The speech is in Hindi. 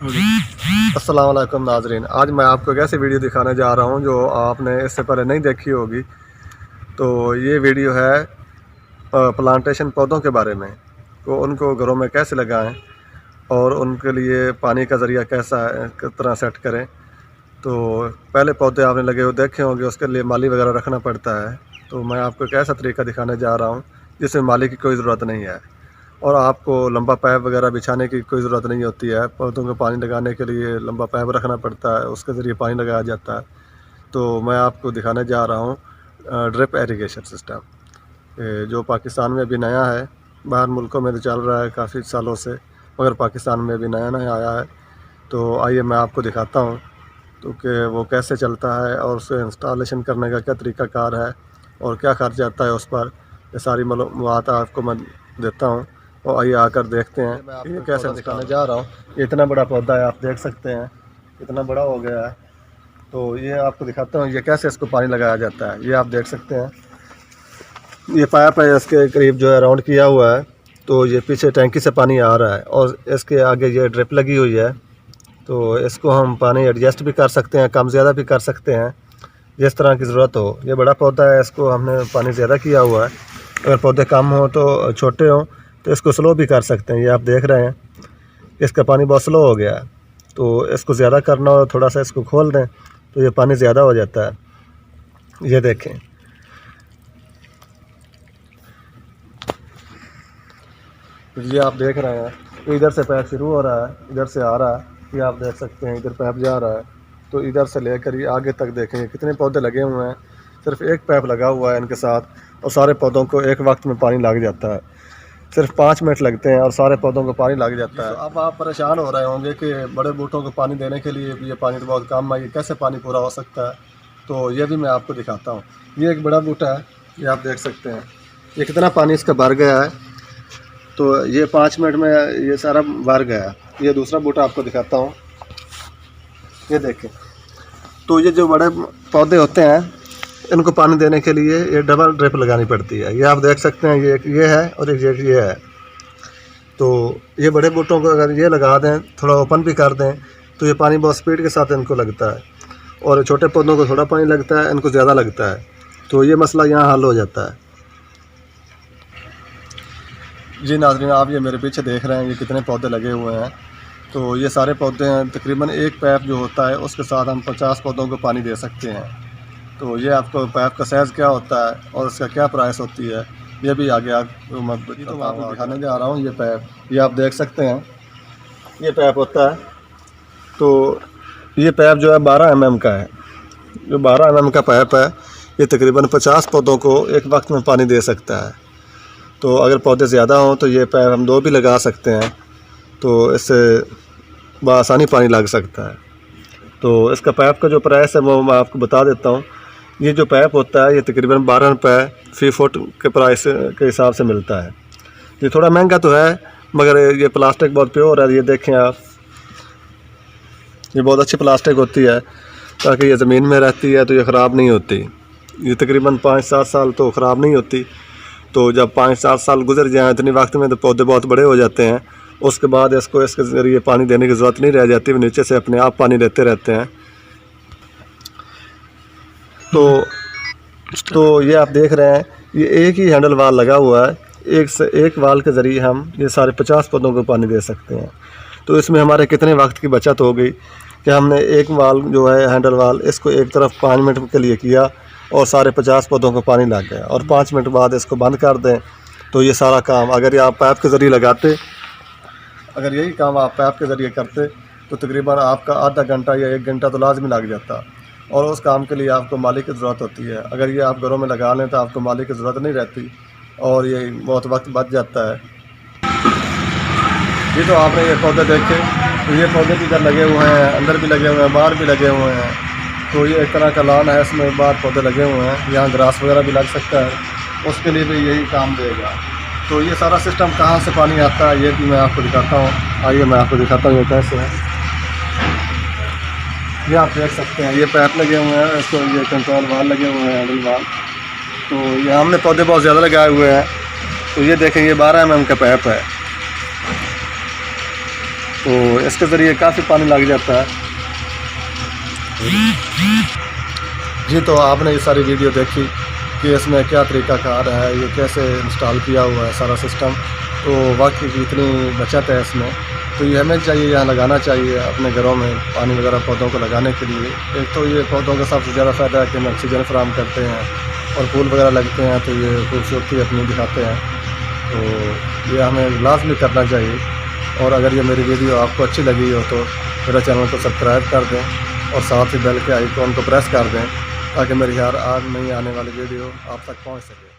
अस्सलाम वालेकुम नाजरीन। आज मैं आपको एक ऐसी वीडियो दिखाने जा रहा हूं जो आपने इससे पहले नहीं देखी होगी। तो ये वीडियो है प्लांटेशन पौधों के बारे में, तो उनको घरों में कैसे लगाएं और उनके लिए पानी का ज़रिया कैसा है, किस तरह सेट करें। तो पहले पौधे आपने लगे हुए देखे होंगे, उसके लिए माली वगैरह रखना पड़ता है। तो मैं आपको एक ऐसा तरीका दिखाने जा रहा हूँ जिसमें माली की कोई ज़रूरत नहीं है और आपको लंबा पाइप वगैरह बिछाने की कोई ज़रूरत नहीं होती है। पौधों को पानी लगाने के लिए लंबा पाइप रखना पड़ता है, उसके ज़रिए पानी लगाया जाता है। तो मैं आपको दिखाने जा रहा हूँ ड्रिप इरिगेशन सिस्टम, जो पाकिस्तान में अभी नया है। बाहर मुल्कों में तो चल रहा है काफ़ी सालों से, मगर पाकिस्तान में अभी नया नया आया है। तो आइए मैं आपको दिखाता हूँ तो कि वो कैसे चलता है और उसे इंस्टॉलेशन करने का क्या तरीक़ाकार है और क्या खर्च आता है उस पर। ये सारी मालूमात आपको मैं देता हूँ और आइए आकर देखते हैं ये कैसे दिखाने जा रहा हूँ। ये इतना बड़ा पौधा है, आप देख सकते हैं इतना बड़ा हो गया है। तो ये आपको दिखाता हूँ ये कैसे इसको पानी लगाया जाता है। ये आप देख सकते हैं, ये पाइप है इसके करीब जो है राउंड किया हुआ है। तो ये पीछे टैंकी से पानी आ रहा है और इसके आगे ये ड्रिप लगी हुई है। तो इसको हम पानी एडजस्ट भी कर सकते हैं, कम ज़्यादा भी कर सकते हैं, जिस तरह की ज़रूरत हो। ये बड़ा पौधा है, इसको हमने पानी ज़्यादा किया हुआ है। अगर पौधे कम हो तो छोटे हों तो इसको स्लो भी कर सकते हैं। ये आप देख रहे हैं इसका पानी बहुत स्लो हो गया है। तो इसको ज़्यादा करना हो थोड़ा सा इसको खोल दें तो ये पानी ज़्यादा हो जाता है। ये देखें, ये आप देख रहे हैं इधर से पाइप शुरू हो रहा है, इधर से आ रहा है। ये आप देख सकते हैं इधर पाइप जा रहा है। तो इधर से लेकर ये आगे तक देखेंगे कितने पौधे लगे हुए हैं। सिर्फ एक पाइप लगा हुआ है इनके साथ और सारे पौधों को एक वक्त में पानी लग जाता है। सिर्फ 5 मिनट लगते हैं और सारे पौधों को पानी लग जाता है। तो अब आप परेशान हो रहे होंगे कि बड़े बूटों को पानी देने के लिए ये पानी तो बहुत कम है, ये कैसे पानी पूरा हो सकता है। तो ये भी मैं आपको दिखाता हूँ। ये एक बड़ा बूटा है, ये आप देख सकते हैं ये कितना पानी इसका भर गया है। तो ये 5 मिनट में ये सारा भर गया। ये दूसरा बूटा आपको दिखाता हूँ, ये देखें। तो ये जो बड़े पौधे होते हैं इनको पानी देने के लिए ये डबल ड्रिप लगानी पड़ती है। ये आप देख सकते हैं ये एक ये है और एक ये है। तो ये बड़े बूटों को अगर ये लगा दें, थोड़ा ओपन भी कर दें, तो ये पानी बहुत स्पीड के साथ इनको लगता है और छोटे पौधों को थोड़ा पानी लगता है, इनको ज़्यादा लगता है। तो ये मसला यहाँ हल हो जाता है। जी नाज़रीन, आप ये मेरे पीछे देख रहे हैं ये कितने पौधे लगे हुए हैं। तो ये सारे पौधे हैं, तकरीबन एक पाइप जो होता है उसके साथ हम 50 पौधों को पानी दे सकते हैं। तो ये आपको पाइप का साइज़ क्या होता है और इसका क्या प्राइस होती है ये भी आगे आपको मैं आपको दिखाने जा रहा हूँ। ये पाइप ये आप देख सकते हैं, ये पाइप होता है। तो ये पाइप जो है 12 mm का है। जो 12 mm का पाइप है ये तकरीबन 50 पौधों को एक वक्त में पानी दे सकता है। तो अगर पौधे ज़्यादा हों तो ये पाइप हम 2 भी लगा सकते हैं, तो इससे बआसानी पानी लग सकता है। तो इसका पाइप का जो प्राइस है वो मैं आपको बता देता हूँ। ये जो पाइप होता है ये तकरीबन 12 रुपये फी फुट के प्राइस के हिसाब से मिलता है। ये थोड़ा महंगा तो है मगर ये प्लास्टिक बहुत प्योर है। ये देखें आप, ये बहुत अच्छी प्लास्टिक होती है ताकि ये ज़मीन में रहती है तो ये ख़राब नहीं होती। ये तकरीबन 5-7 साल तो ख़राब नहीं होती। तो जब 5-7 साल गुजर जाएँ इतनी वक्त में तो पौधे बहुत बड़े हो जाते हैं। उसके बाद इसको इसके ज़रिए पानी देने की ज़रूरत नहीं रह जाती, वो नीचे से अपने आप पानी देते रहते हैं। तो ये आप देख रहे हैं ये एक ही हैंडल वाल लगा हुआ है, एक वाल के ज़रिए हम ये सारे 50 पौधों को पानी दे सकते हैं। तो इसमें हमारे कितने वक्त की बचत हो गई कि हमने एक वाल जो है हैंडल वाल इसको एक तरफ 5 मिनट के लिए किया और सारे 50 पौधों को पानी लग गया और 5 मिनट बाद इसको बंद कर दें। तो ये सारा काम अगर ये आप पाइप के ज़रिए लगाते, अगर यही काम आप पाइप के ज़रिए करते तो तकरीबन आपका आधा घंटा या 1 घंटा तो लाजमी लग जाता और उस काम के लिए आपको माली की ज़रूरत होती है। अगर ये आप घरों में लगा लें तो आपको माली की ज़रूरत नहीं रहती और ये बहुत वक्त बच जाता है। ये तो आपने ये पौधे देखे, तो ये पौधे भी इधर लगे हुए हैं, अंदर भी लगे हुए हैं, बाहर भी लगे हुए हैं। तो ये एक तरह का लॉन है, इसमें बाहर पौधे लगे हुए हैं। यहाँ ग्रास वगैरह भी लग सकता है, उसके लिए भी यही काम देगा। तो ये सारा सिस्टम कहाँ से पानी आता है ये भी मैं आपको दिखाता हूँ। आइए मैं आपको दिखाता हूँ ये कैसे है। ये आप देख सकते हैं ये पाइप लगे हुए हैं, इसको ये कंट्रोल वाल लगे हुए हैं, हैंडल वाल। तो ये हमने पौधे बहुत ज़्यादा लगाए हुए हैं। तो ये देखें ये 12 mm का पाइप है। तो इसके ज़रिए काफ़ी पानी लग जाता है। जी, तो आपने ये सारी वीडियो देखी कि इसमें क्या तरीक़ाकार है, ये कैसे इंस्टॉल किया हुआ है सारा सिस्टम। तो वाकई की इतनी बचत है इसमें, तो ये हमें चाहिए, यहाँ लगाना चाहिए अपने घरों में पानी वगैरह पौधों को लगाने के लिए। एक तो ये पौधों का सबसे ज़्यादा फ़ायदा है कि हमें ऑक्सीजन फराहम करते हैं, और फूल वगैरह लगते हैं तो ये खूबसूरती अपनी दिखाते हैं। तो ये हमें लाज़मी करना चाहिए। और अगर ये मेरी वीडियो आपको अच्छी लगी हो तो मेरे चैनल को सब्सक्राइब कर दें और साथ ही बेल के आइकॉन को प्रेस कर दें, ताकि मेरी हर नई आने वाली वीडियो आप तक पहुंच सके।